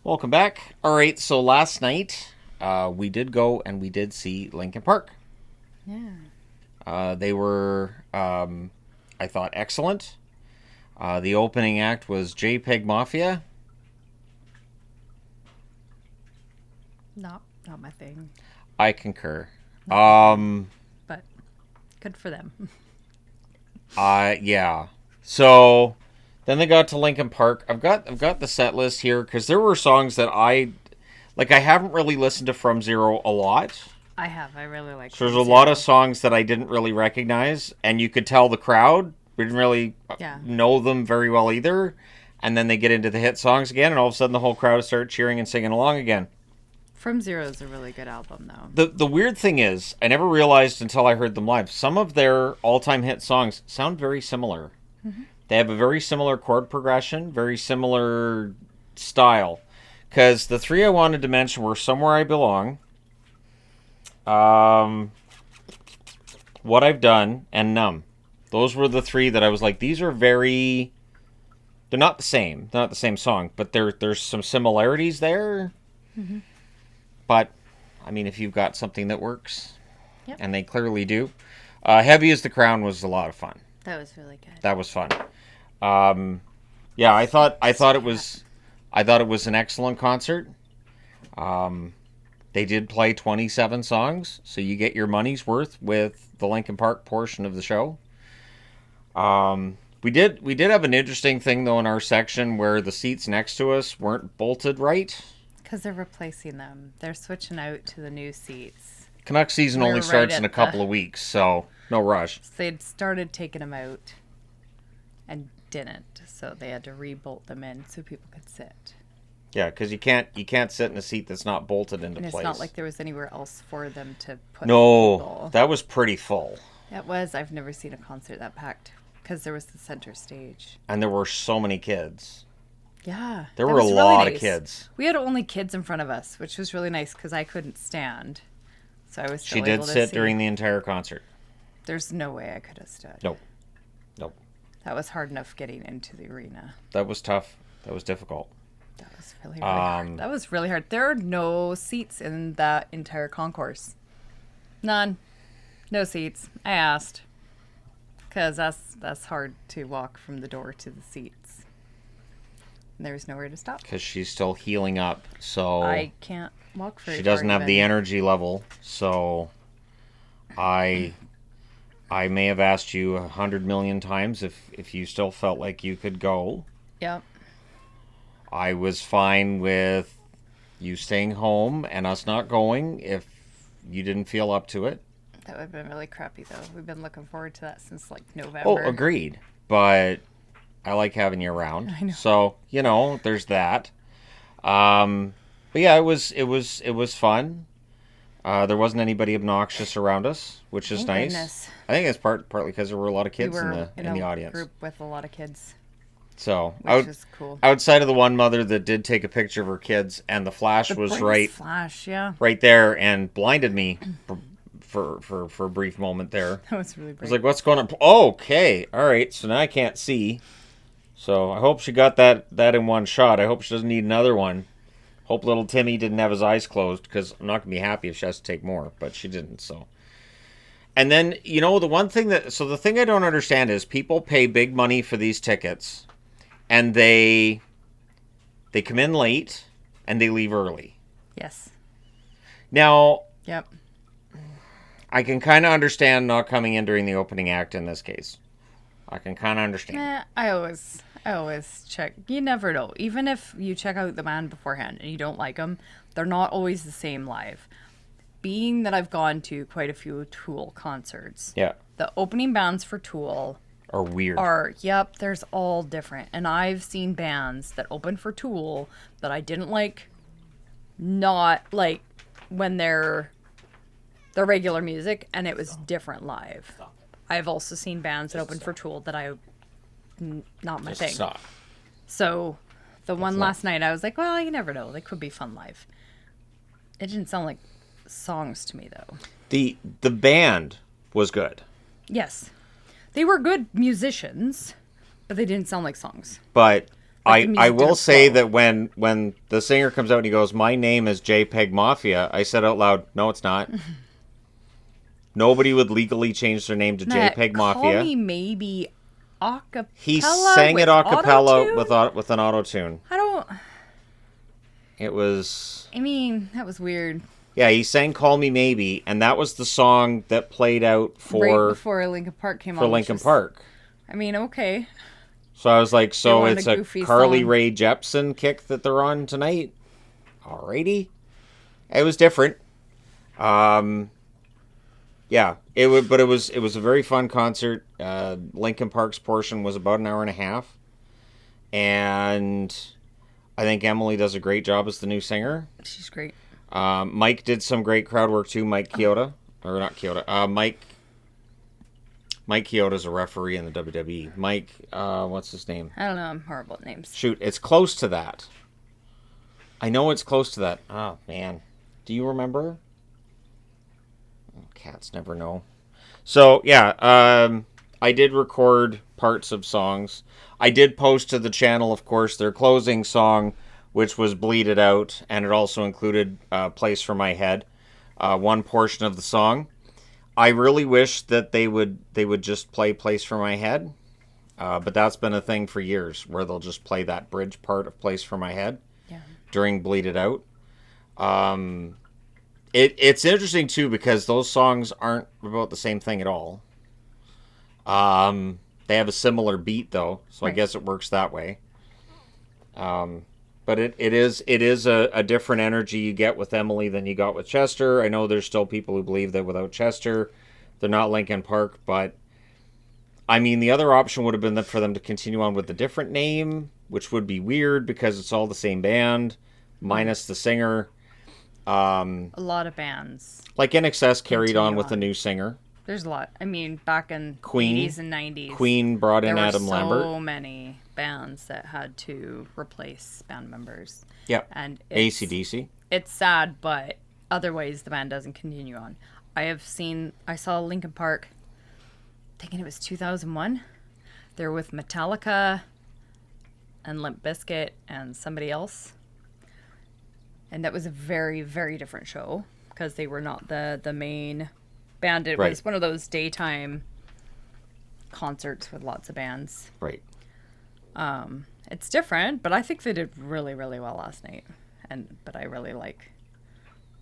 Welcome back. All right, so last night we did go and we did see Linkin Park. Yeah. They were, I thought, excellent. The opening act was JPEG Mafia. Not my thing. I concur. Not my thing. But good for them. Yeah. So then they got to Linkin Park. I've got the set list here because there were songs that I haven't really listened to From Zero a lot. I have. I really like So there's From a lot Zero. of songs that I didn't really recognize, and you could tell the crowd we didn't really Yeah. know them very well either. And then they get into the hit songs again, and all of a sudden the whole crowd starts cheering and singing along again. From Zero is a really good album, though. The weird thing is, I never realized until I heard them live. Some of their all time hit songs sound very similar. Mm-hmm. They have a very similar chord progression, very similar style. Because the three I wanted to mention were Somewhere I Belong, What I've Done, and Numb. Those were the three that I was like, these are very. They're not the same. They're not the same song, but there's some similarities there. Mm-hmm. But, I mean, if you've got something that works, Yep. and they clearly do. Heavy as the Crown was a lot of fun. That was really good. That was fun. Yeah, I thought it was an excellent concert. They did play 27 songs, so you get your money's worth with the Linkin Park portion of the show. We did have an interesting thing though in our section where the seats next to us weren't bolted right. Because they're replacing them. They're switching out to the new seats. Canucks season We're only right starts in a at couple of weeks, so no rush. So they'd started taking them out and didn't. So they had to re-bolt them in so people could sit. Yeah, because you can't sit in a seat that's not bolted into And it's place. not like there was anywhere else for them to put No, people. that was pretty full, It was. I've never seen a concert that packed because there was the center stage. and there were so many kids. Yeah. There that were a was really lot of nice. kids. We had only kids in front of us, which was really nice because I couldn't stand. So I was She still did able to sit see. during the entire concert. There's no way I could have stood. Nope. Nope. That was hard enough getting into the arena. That was tough. That was difficult. That was really hard. That was really hard. There are no seats in that entire concourse. None. No seats. I asked. Because that's hard to walk from the door to the seats. And there was nowhere to stop. Because she's still healing up, so I can't walk very she far doesn't have the even. energy level. So I may have asked you 100 million times if you still felt like you could go. Yep. I was fine with you staying home and us not going if you didn't feel up to it. That would have been really crappy, though. We've been looking forward to that since, like, Oh, November. agreed. But I like having you around. I know. So, there's that. But yeah, it was fun. There wasn't anybody obnoxious around us, which is Thank nice. goodness. I think it's partly because there were a lot of We kids were in the a audience. group with a lot of kids, So which is cool. outside of the one mother that did take a picture of her kids, and the flash was brightest right flash, yeah. right there and blinded me for a brief moment there. That was really I bright. was like, what's going on? Oh, okay. All right. So now I can't see. So I hope she got that in one shot. I hope she doesn't need another one. Hope little Timmy didn't have his eyes closed because I'm not going to be happy if she has to take more. But she didn't, so. And then, the thing I don't understand is people pay big money for these tickets and they come in late and they leave early. Yes. Now, Yep. I can kind of understand not coming in during the opening act in this case. I can kind of understand. I always check. You never know. Even if you check out the band beforehand and you don't like them, they're not always the same live. Being that I've gone to quite a few Tool concerts, Yeah. the opening bands for Tool Or weird. there's all different. And I've seen bands that open for Tool that I didn't like, not like when they're their regular music, and it was different live. I've also seen bands that open for Tool that not my thing. Stop. So the one not- last night, I was like, well, you never know. They could be fun live. It didn't sound like songs to me, though. The band was good, Yes. They were good musicians, but they didn't sound like songs. but I will say that when the singer comes out and he goes, "My name is JPEG Mafia," I said out loud, "No, it's not." Nobody would legally change their name to JPEG Mafia. Call Me Maybe acapella. He sang it a cappella with an auto tune. I don't. It was. I mean, that was weird. Yeah, he sang "Call Me Maybe," and that was the song that played out right before Linkin Park came on. For Linkin Park. I mean, okay. So I was like, so it's a Carly song. Rae Jepsen kick that they're on tonight? Alrighty. It was different. Yeah, it was a very fun concert. Linkin Park's portion was about an hour and a half. And I think Emily does a great job as the new singer. She's great. Mike did some great crowd work too. Mike Chioda. Or not Chioda. Mike Chioda's a referee in the WWE. Mike, what's his name? I don't know. I'm horrible at names. Shoot, it's close to that. I know it's close to that. Oh, man. Do you remember? Cats never know. So, yeah, I did record parts of songs. I did post to the channel, of course, their closing song, which was Bleed It Out, and it also included Place for My Head, one portion of the song. I really wish that they would just play Place for My Head, but that's been a thing for years, where they'll just play that bridge part of Place for My Head during Bleed It Out. It's interesting, too, because those songs aren't about the same thing at all. They have a similar beat, though, so right. I guess it works that way. But it is a different energy you get with Emily than you got with Chester. I know there's still people who believe that without Chester, they're not Linkin Park, but I mean, the other option would have been for them to continue on with a different name, which would be weird because it's all the same band, minus the singer. A lot of bands. Like NXS carried on with a new singer. There's a lot. I mean, back in Queen, 80s and 90s. Queen brought in Adam Lambert. There were so many bands that had to replace band members. Yeah. And AC/DC. It's sad, but otherwise the band doesn't continue on. I saw Linkin Park, thinking it was 2001. They're with Metallica and Limp Bizkit and somebody else. And that was a very, very different show because they were not the main band. It was one of those daytime concerts with lots of bands. Right. It's different, but I think they did really, really well last night. But I really like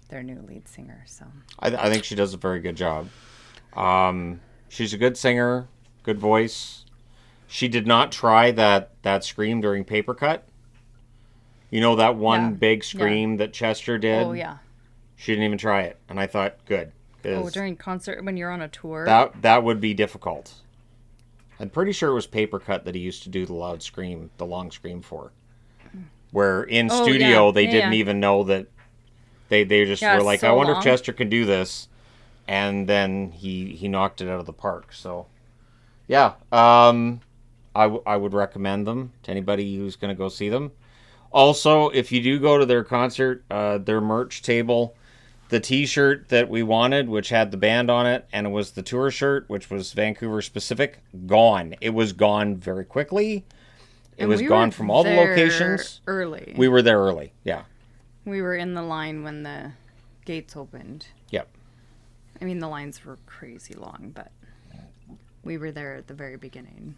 their new lead singer. So I think she does a very good job. She's a good singer, good voice. She did not try that scream during Paper Cut. You know that one big scream that Chester did? Oh, yeah. She didn't even try it. And I thought, good. During concert when you're on a tour? That would be difficult. I'm pretty sure it was Paper Cut that he used to do the loud scream, the long scream for. Where in studio they didn't even know that they just were like, so I wonder if Chester can do this. And then he knocked it out of the park. So, yeah. I would recommend them to anybody who's going to go see them. Also, if you do go to their concert, their merch table, the t-shirt that we wanted, which had the band on it, and it was the tour shirt, which was Vancouver specific, gone. It was gone very quickly. It was gone from all the locations. Early. We were there early, yeah. We were in the line when the gates opened. Yep. I mean, the lines were crazy long, but we were there at the very beginning.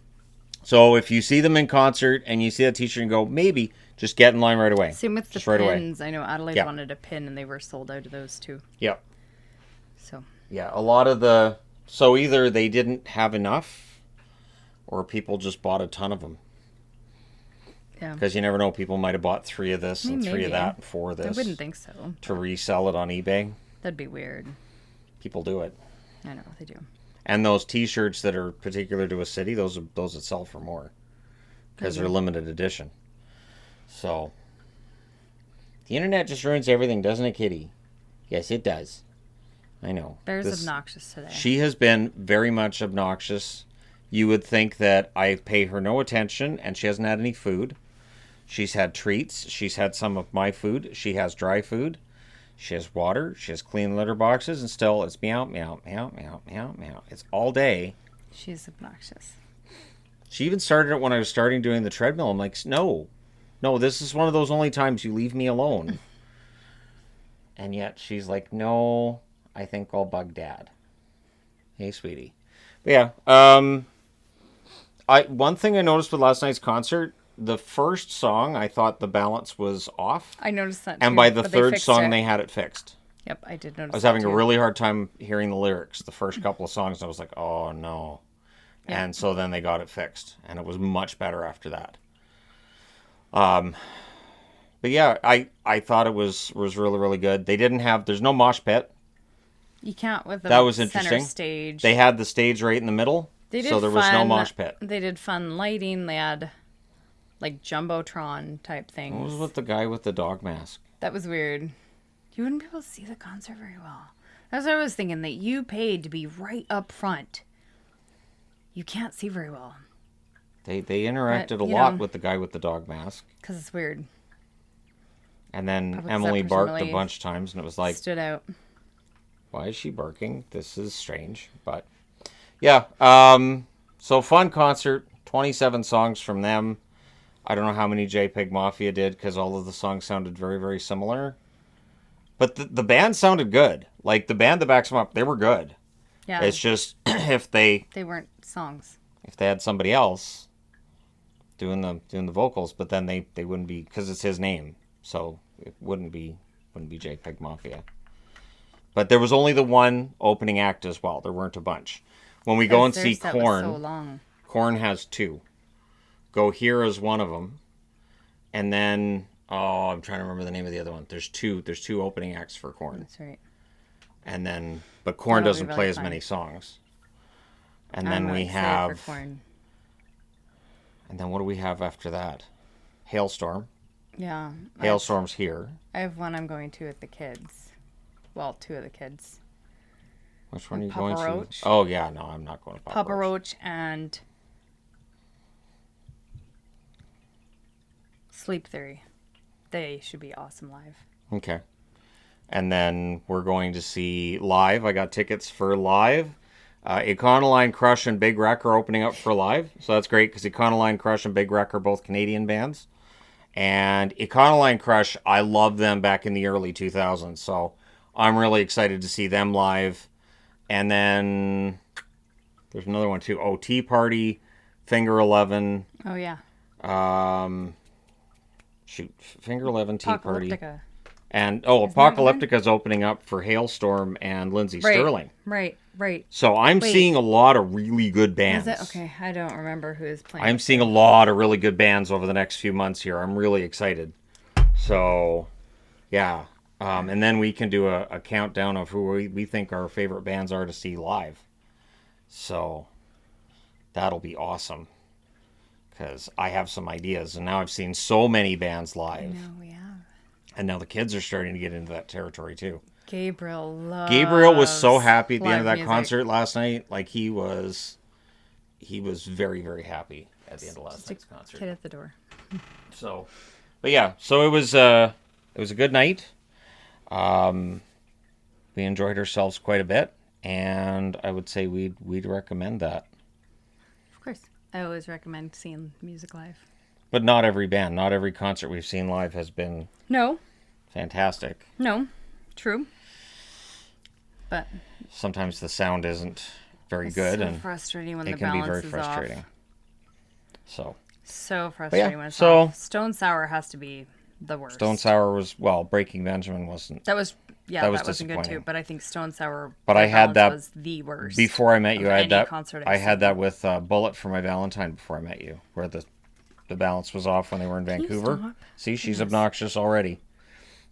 So if you see them in concert and you see that t-shirt and go, maybe, just get in line right away. Same with the pins. I know Adelaide wanted a pin and they were sold out of those too. Yep. So. Yeah, a lot of the... So either they didn't have enough or people just bought a ton of them. Yeah. Because you never know, people might have bought 3 of this and 3 of that and 4 of this. I wouldn't think so. To resell it on eBay. That'd be weird. People do it. I know, they do. And those t-shirts that are particular to a city, those that sell for more. Because they're limited edition. So, the internet just ruins everything, doesn't it, Kitty? Yes, it does. I know. Bear's obnoxious today. She has been very much obnoxious. You would think that I pay her no attention, and she hasn't had any food. She's had treats. She's had some of my food. She has dry food. She has water. She has clean litter boxes, and still it's meow, meow, meow, meow, meow, meow. It's all day. She's obnoxious. She even started it when I was starting doing the treadmill. I'm like, no, no, this is one of those only times you leave me alone. And yet she's like, no, I think I'll bug Dad. Hey, sweetie. But yeah, one thing I noticed with last night's concert, the first song, I thought the balance was off. I noticed that And too, by the but third fixed song, it. they had it fixed. Yep, I did notice I was that having too. a really hard time hearing the lyrics. The first couple of songs, I was like, oh, no. Yeah. And so then they got it fixed. And it was much better after that. But yeah, I thought it was really, really good. They didn't have, there's no mosh pit. You can't with the That was center interesting. stage. They had the stage right in the middle. They did so there was no fun- mosh pit. They did fun lighting. They had like Jumbotron type things. What was with the guy with the dog mask? That was weird. You wouldn't be able to see the concert very well. That's what I was thinking, that you paid to be right up front. You can't see very well. They interacted But, a you lot know. with the guy with the dog mask. Because it's weird. And then Probably 'cause Emily that barked a personally bunch of times, and it was like, Stood out. why is she barking? This is strange. But yeah, so fun concert. 27 songs from them. I don't know how many JPEG Mafia did because all of the songs sounded very, very similar. But the band sounded good. Like the band that backs them up, they were good. Yeah. It's just if they They weren't songs. had somebody else doing the vocals, but then they wouldn't be, because it's his name, so it wouldn't be JPEG Mafia. But there was only the one opening act as well. There weren't a bunch. When we go and Their see set was Korn, so long. Korn has two. Go Here is one of them, and then I'm trying to remember the name of the other one. There's two opening acts for Korn, That's right. and then but Korn That'll be doesn't really play as fun. many songs. And I'm then really we excited have, for Korn. and then what do we have after that? Hailstorm. Yeah. Hailstorm's here. I have one I'm going to with the kids. Well, two of the kids. Which one are you Papa going to? Roach. Oh yeah, no, I'm not going to Papa Roach and Sleep Theory. They should be awesome live. Okay. And then we're going to see Live. I got tickets for Live. Econoline Crush and Big Wreck are opening up for Live. So that's great because Econoline Crush and Big Wreck are both Canadian bands. And Econoline Crush, I loved them back in the early 2000s. So I'm really excited to see them live. And then there's another one too. Oh, Tea Party, Finger 11. Oh, yeah. Finger 11, Tea Party. Apocalyptica. And, there a Apocalyptica's opening up for Hailstorm and Lindsay Sterling. Right. So I'm Wait. seeing a lot of really good bands. Is it? Okay, I don't remember who is playing. I'm seeing a lot of really good bands over the next few months here. I'm really excited. So, yeah. And then we can do a countdown of who we think our favorite bands are to see live. So, that'll be awesome. Because I have some ideas. And now I've seen so many bands live. No, we have. And now the kids are starting to get into that territory too. Gabriel Was so happy at the end of live that music. concert last night. Like he was very, very happy at the end of last night's concert. Kid at the door. So, but yeah, so it was a good night. We enjoyed ourselves quite a bit, and I would say we'd recommend that. Of course. I always recommend seeing music live. But not every band, not every concert we've seen live has been No. fantastic. No. True. But Sometimes the sound isn't very it's good, so and frustrating when it the can be balance very is frustrating. off. So. So frustrating when it's so- off. Stone Sour has to be the worst. Stone Sour was, Breaking Benjamin wasn't. That was that that was wasn't good too. disappointing. But I think Stone Sour. But the I had balance that was the worst. Before I met you, of I had any that. concert I I've had seen. that with Bullet for My Valentine before I met you, where the balance was off when they were in you Vancouver. stop? See, she's obnoxious already.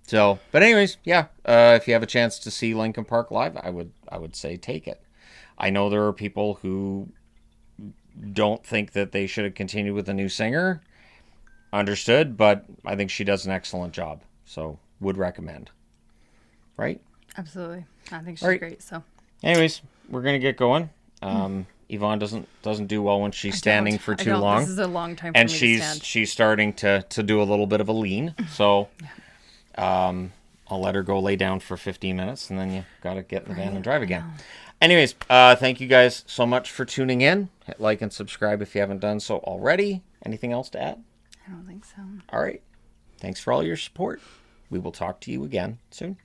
So, but anyways, yeah. If you have a chance to see Linkin Park live, I would say take it. I know there are people who don't think that they should have continued with a new singer. Understood, but I think she does an excellent job. So, would recommend. Right? Absolutely. I think she's All right. great. So Anyways, we're gonna get going. Yvonne doesn't do well when she's standing for too long, This is a long time for and me to she's stand. starting to do a little bit of a lean. So, I'll let her go lay down for 15 minutes, and then you gotta get in the van and drive again. Anyways, thank you guys so much for tuning in. Hit like and subscribe if you haven't done so already. Anything else to add? I don't think so. All right. Thanks for all your support. We will talk to you again soon.